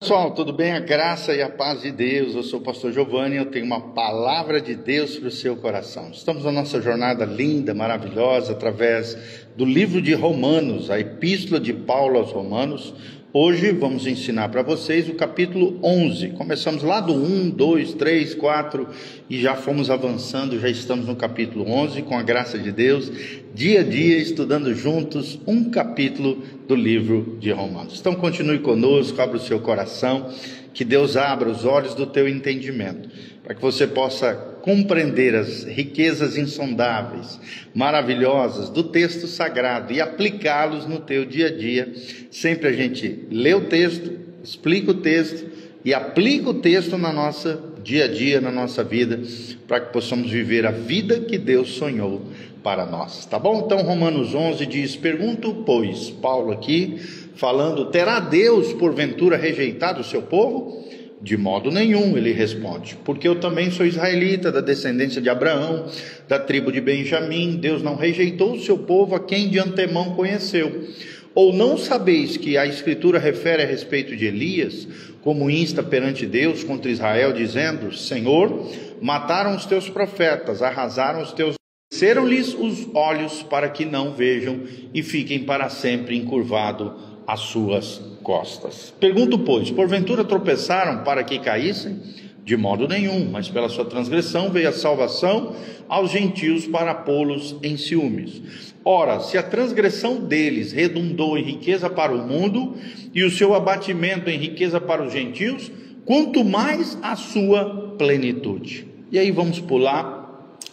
Pessoal, tudo bem? A graça e a paz de Deus. Eu sou o pastor Giovanni, eu tenho uma palavra de Deus para o seu coração. Estamos na nossa jornada linda, maravilhosa, através do livro de Romanos, a epístola de Paulo aos Romanos. Hoje vamos ensinar para vocês o capítulo 11. Começamos lá do 1, 2, 3, 4 e já fomos avançando, já estamos no capítulo 11, com a graça de Deus, dia a dia, estudando juntos um capítulo do livro de Romanos. Então continue conosco, abra o seu coração, que Deus abra os olhos do teu entendimento, para que você possa compreender as riquezas insondáveis, maravilhosas do texto sagrado e aplicá-los no teu dia a dia. Sempre a gente lê o texto, explica o texto e aplica o texto na nossa dia a dia, na nossa vida, para que possamos viver a vida que Deus sonhou para nós, tá bom? Então Romanos 11 diz: pergunto, pois, Paulo aqui falando, terá Deus porventura rejeitado o seu povo? De modo nenhum, ele responde, porque eu também sou israelita, da descendência de Abraão, da tribo de Benjamim. Deus não rejeitou o seu povo, a quem de antemão conheceu. Ou não sabeis que a Escritura refere a respeito de Elias, como insta perante Deus contra Israel, dizendo: Senhor, mataram os teus profetas, arrasaram os teus, desceram-lhes os olhos para que não vejam e fiquem para sempre encurvados as suas costas. Pergunto, pois, porventura tropeçaram para que caíssem? De modo nenhum, mas pela sua transgressão veio a salvação aos gentios para pô-los em ciúmes. Ora, se a transgressão deles redundou em riqueza para o mundo, e o seu abatimento em riqueza para os gentios, quanto mais a sua plenitude. E aí vamos pular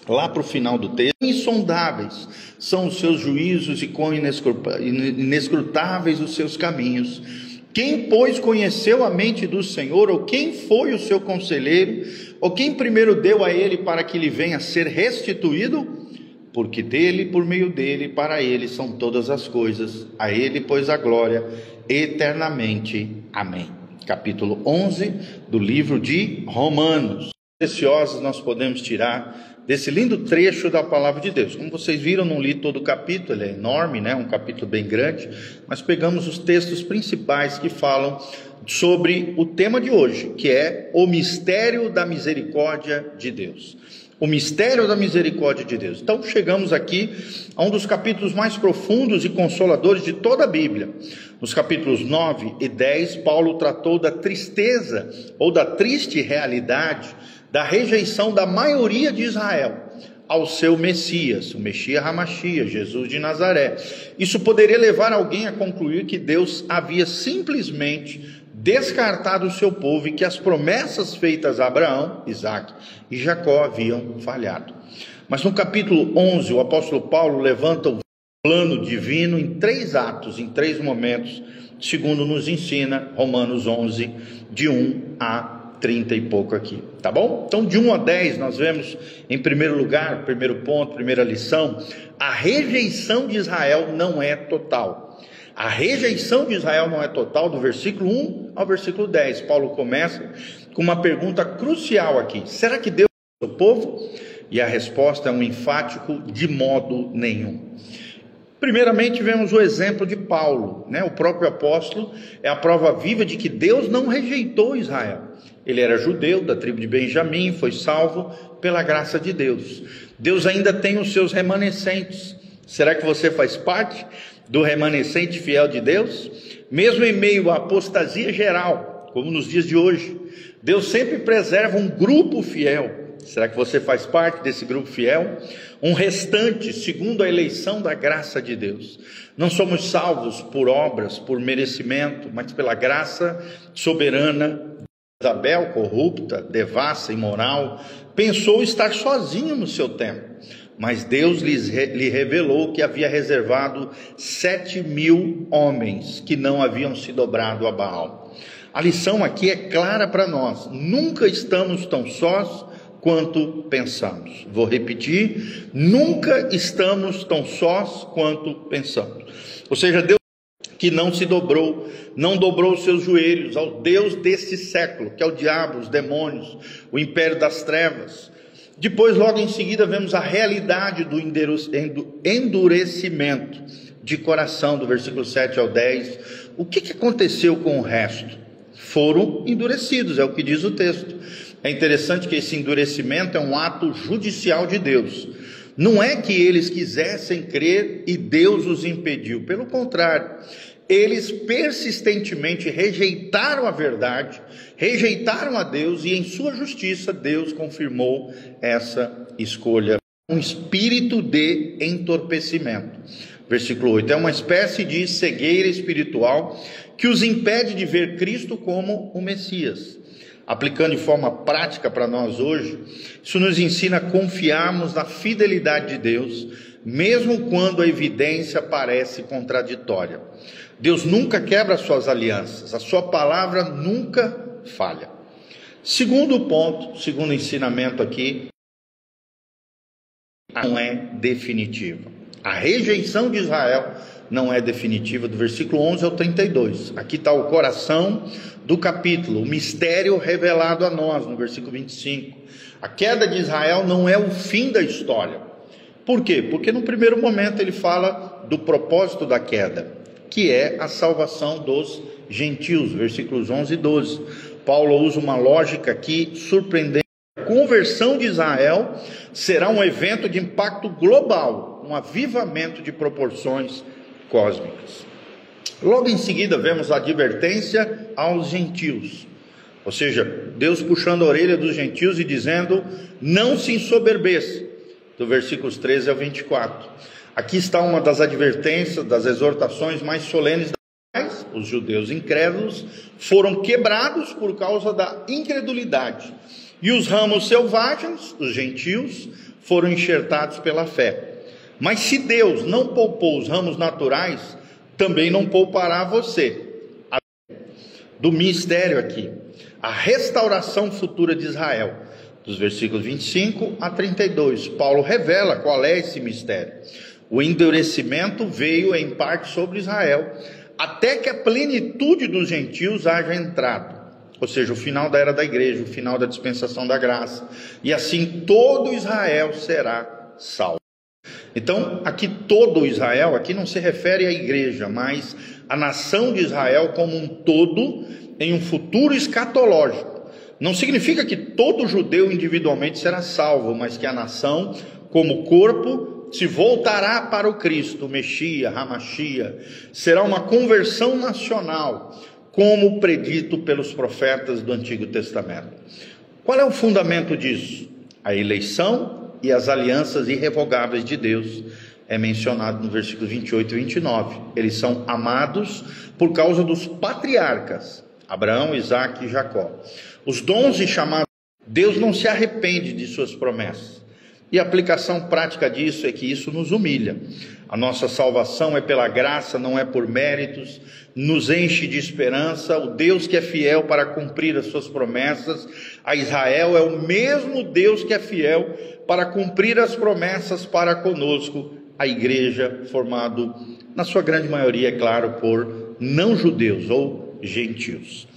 lá para o final do texto. Insondáveis são os seus juízos e quão inescrutáveis os seus caminhos. Quem, pois, conheceu a mente do Senhor, ou quem foi o seu conselheiro, ou quem primeiro deu a ele para que lhe venha a ser restituído? Porque dele, por meio dele, para ele são todas as coisas, a ele, pois, a glória eternamente. Amém. Capítulo 11 do livro de Romanos. Preciosos nós podemos tirar desse lindo trecho da palavra de Deus. Como vocês viram, não li todo o capítulo, ele é enorme, né? Um capítulo bem grande, mas pegamos os textos principais que falam sobre o tema de hoje, que é o mistério da misericórdia de Deus. O mistério da misericórdia de Deus. Então chegamos aqui a um dos capítulos mais profundos e consoladores de toda a Bíblia. Nos capítulos 9 e 10, Paulo tratou da tristeza ou da triste realidade da rejeição da maioria de Israel ao seu Messias, o Messias Hamashia, Jesus de Nazaré. Isso poderia levar alguém a concluir que Deus havia simplesmente descartado o seu povo e que as promessas feitas a Abraão, Isaac e Jacó haviam falhado. Mas no capítulo 11, o apóstolo Paulo levanta o plano divino em 3 atos, em 3 momentos, segundo nos ensina Romanos 11, de 1 a 30 e pouco aqui, tá bom? Então de 1 a 10 nós vemos, em primeiro lugar, primeiro ponto, primeira lição, a rejeição de Israel não é total. A rejeição de Israel não é total, do versículo 1 ao versículo 10. Paulo começa com uma pergunta crucial aqui: será que Deus é o povo? E a resposta é um enfático: de modo nenhum. Primeiramente vemos o exemplo de Paulo, né? O próprio apóstolo é a prova viva de que Deus não rejeitou Israel. Ele era judeu, da tribo de Benjamim, foi salvo pela graça de Deus. Deus ainda tem os seus remanescentes. Será que você faz parte do remanescente fiel de Deus? Mesmo em meio à apostasia geral, como nos dias de hoje, Deus sempre preserva um grupo fiel. Será que você faz parte desse grupo fiel? Um restante, segundo a eleição da graça de Deus. Não somos salvos por obras, por merecimento, mas pela graça soberana. Isabel, corrupta, devassa, imoral, pensou estar sozinho no seu tempo, mas Deus lhe revelou que havia reservado 7.000 homens que não haviam se dobrado a Baal. A lição aqui é clara para nós: nunca estamos tão sós quanto pensamos. Vou repetir: nunca estamos tão sós quanto pensamos. Ou seja, Deus que não se dobrou, não dobrou os seus joelhos ao Deus deste século, que é o diabo, os demônios, o império das trevas. Depois, logo em seguida, vemos a realidade do endurecimento de coração, do versículo 7 ao 10. O que aconteceu com o resto? foram endurecidos, é o que diz o texto. É interessante que esse endurecimento é um ato judicial de Deus. Não é que eles quisessem crer e Deus os impediu, pelo contrário, eles persistentemente rejeitaram a verdade, rejeitaram a Deus, e em sua justiça Deus confirmou essa escolha. Um espírito de entorpecimento. Versículo 8, é uma espécie de cegueira espiritual que os impede de ver Cristo como o Messias. Aplicando de forma prática para nós hoje, isso nos ensina a confiarmos na fidelidade de Deus, mesmo quando a evidência parece contraditória. Deus nunca quebra suas alianças, a sua palavra nunca falha. Segundo ponto, segundo ensinamento aqui, não é definitiva. A rejeição de Israel não é definitiva, do versículo 11 ao 32. Aqui está o coração do capítulo, o mistério revelado a nós, no versículo 25. A queda de Israel não é o fim da história. Por quê? Porque no primeiro momento ele fala do propósito da queda, que é a salvação dos gentios, versículos 11 e 12. Paulo usa uma lógica aqui surpreendente. A conversão de Israel será um evento de impacto global, um avivamento de proporções cósmicas. Logo em seguida vemos a advertência aos gentios, ou seja, Deus puxando a orelha dos gentios e dizendo: não se ensoberbeça, do versículos 13 ao 24. Aqui está uma das advertências, das exortações mais solenes. Os judeus incrédulos foram quebrados por causa da incredulidade, e os ramos selvagens, os gentios, foram enxertados pela fé. Mas se Deus não poupou os ramos naturais, também não poupará você. Do mistério aqui, a restauração futura de Israel, dos versículos 25 a 32, Paulo revela qual é esse mistério. O endurecimento veio em parte sobre Israel, até que a plenitude dos gentios haja entrado. Ou seja, o final da era da igreja, o final da dispensação da graça. E assim todo Israel será salvo. Então, aqui todo Israel, aqui não se refere à igreja, mas à nação de Israel como um todo, em um futuro escatológico. Não significa que todo judeu individualmente será salvo, mas que a nação, como corpo, se voltará para o Cristo, o Messias, Hamashia. Será uma conversão nacional, como predito pelos profetas do Antigo Testamento. Qual é o fundamento disso? A eleição e as alianças irrevogáveis de Deus. É mencionado no versículo 28 e 29. Eles são amados por causa dos patriarcas, Abraão, Isaque e Jacó. Os dons e chamados, Deus não se arrepende de suas promessas. E a aplicação prática disso é que isso nos humilha. A nossa salvação é pela graça, não é por méritos, nos enche de esperança. O Deus que é fiel para cumprir as suas promessas a Israel é o mesmo Deus que é fiel para cumprir as promessas para conosco, a igreja, formado na sua grande maioria, é claro, por não-judeus ou gentios.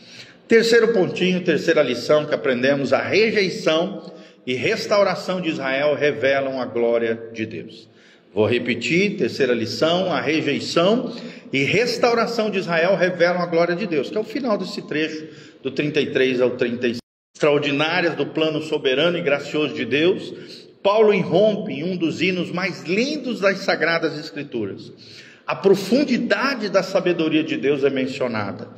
Terceiro pontinho, terceira lição que aprendemos: a rejeição e restauração de Israel revelam a glória de Deus. Vou repetir, terceira lição: a rejeição e restauração de Israel revelam a glória de Deus, que é o final desse trecho, do 33 ao 35. Extraordinárias do plano soberano e gracioso de Deus, Paulo irrompe em um dos hinos mais lindos das Sagradas Escrituras. A profundidade da sabedoria de Deus é mencionada.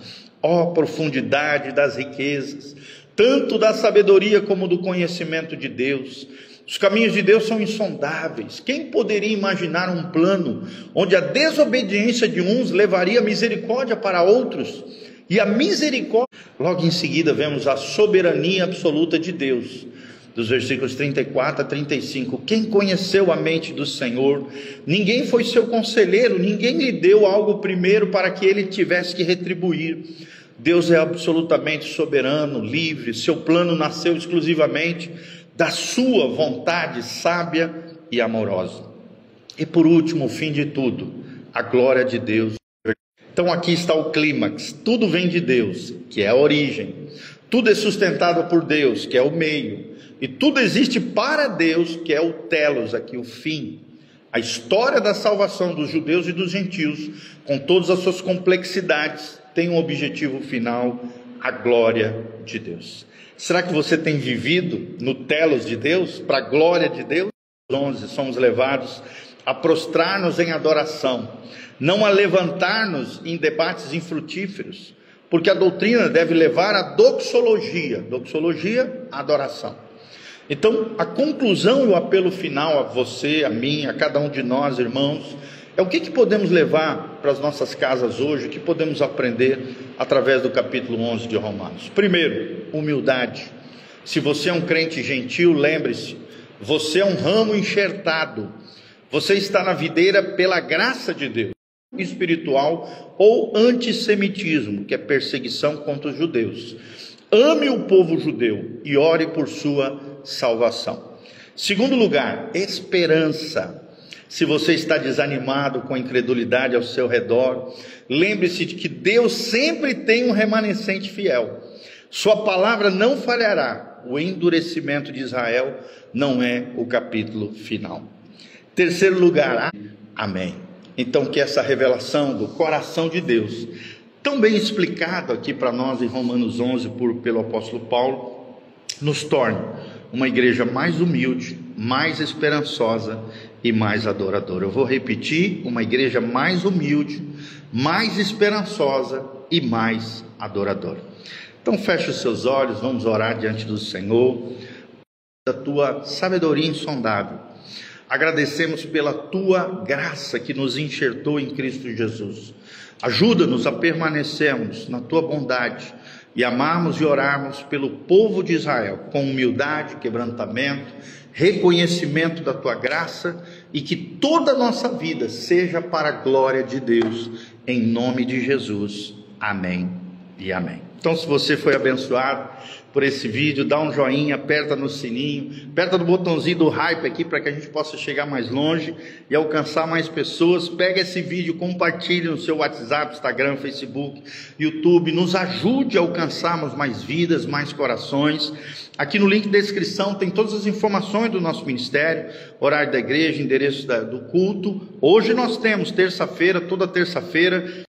Ó profundidade das riquezas, tanto da sabedoria como do conhecimento de Deus. Os caminhos de Deus são insondáveis. Quem poderia imaginar um plano onde a desobediência de uns levaria a misericórdia para outros? E a misericórdia, logo em seguida vemos a soberania absoluta de Deus, dos versículos 34 a 35. Quem conheceu a mente do Senhor? Ninguém foi seu conselheiro, ninguém lhe deu algo primeiro para que ele tivesse que retribuir. Deus é absolutamente soberano, livre, seu plano nasceu exclusivamente da sua vontade sábia e amorosa. E por último, o fim de tudo, a glória de Deus. Então aqui está o clímax: tudo vem de Deus, que é a origem, tudo é sustentado por Deus, que é o meio, e tudo existe para Deus, que é o telos, aqui o fim. A história da salvação dos judeus e dos gentios, com todas as suas complexidades, tem um objetivo final: a glória de Deus. Será que você tem vivido no telos de Deus, para a glória de Deus? 11, somos levados a prostrar-nos em adoração, não a levantar-nos em debates infrutíferos, porque a doutrina deve levar à doxologia, a adoração. Então, a conclusão e o apelo final a você, a mim, a cada um de nós, irmãos, é o que podemos levar para as nossas casas hoje, o que podemos aprender através do capítulo 11 de Romanos. Primeiro, humildade. Se você é um crente gentil, lembre-se, você é um ramo enxertado, você está na videira pela graça de Deus. Espiritual ou antissemitismo, que é perseguição contra os judeus. Ame o povo judeu e ore por sua salvação. Segundo lugar, esperança. Se você está desanimado com a incredulidade ao seu redor, lembre-se de que Deus sempre tem um remanescente fiel. Sua palavra não falhará. O endurecimento de Israel não é o capítulo final. Terceiro lugar, amém. Então, que essa revelação do coração de Deus, tão bem explicado aqui para nós em Romanos 11 pelo apóstolo Paulo, nos torne uma igreja mais humilde, mais esperançosa e mais adoradora. Eu vou repetir: uma igreja mais humilde, mais esperançosa e mais adoradora. Então feche os seus olhos, vamos orar diante do Senhor, da tua sabedoria insondável. Agradecemos pela tua graça que nos enxertou em Cristo Jesus. Ajuda-nos a permanecermos na tua bondade e amarmos e orarmos pelo povo de Israel com humildade, quebrantamento, reconhecimento da tua graça, e que toda a nossa vida seja para a glória de Deus, em nome de Jesus. Amém e amém. Então, se você foi abençoado por esse vídeo, dá um joinha, aperta no sininho, aperta no botãozinho do hype aqui para que a gente possa chegar mais longe e alcançar mais pessoas. Pega esse vídeo, compartilhe no seu WhatsApp, Instagram, Facebook, YouTube, nos ajude a alcançarmos mais vidas, mais corações. Aqui no link da descrição tem todas as informações do nosso ministério, horário da igreja, endereço do culto. Hoje nós temos terça-feira, toda terça-feira,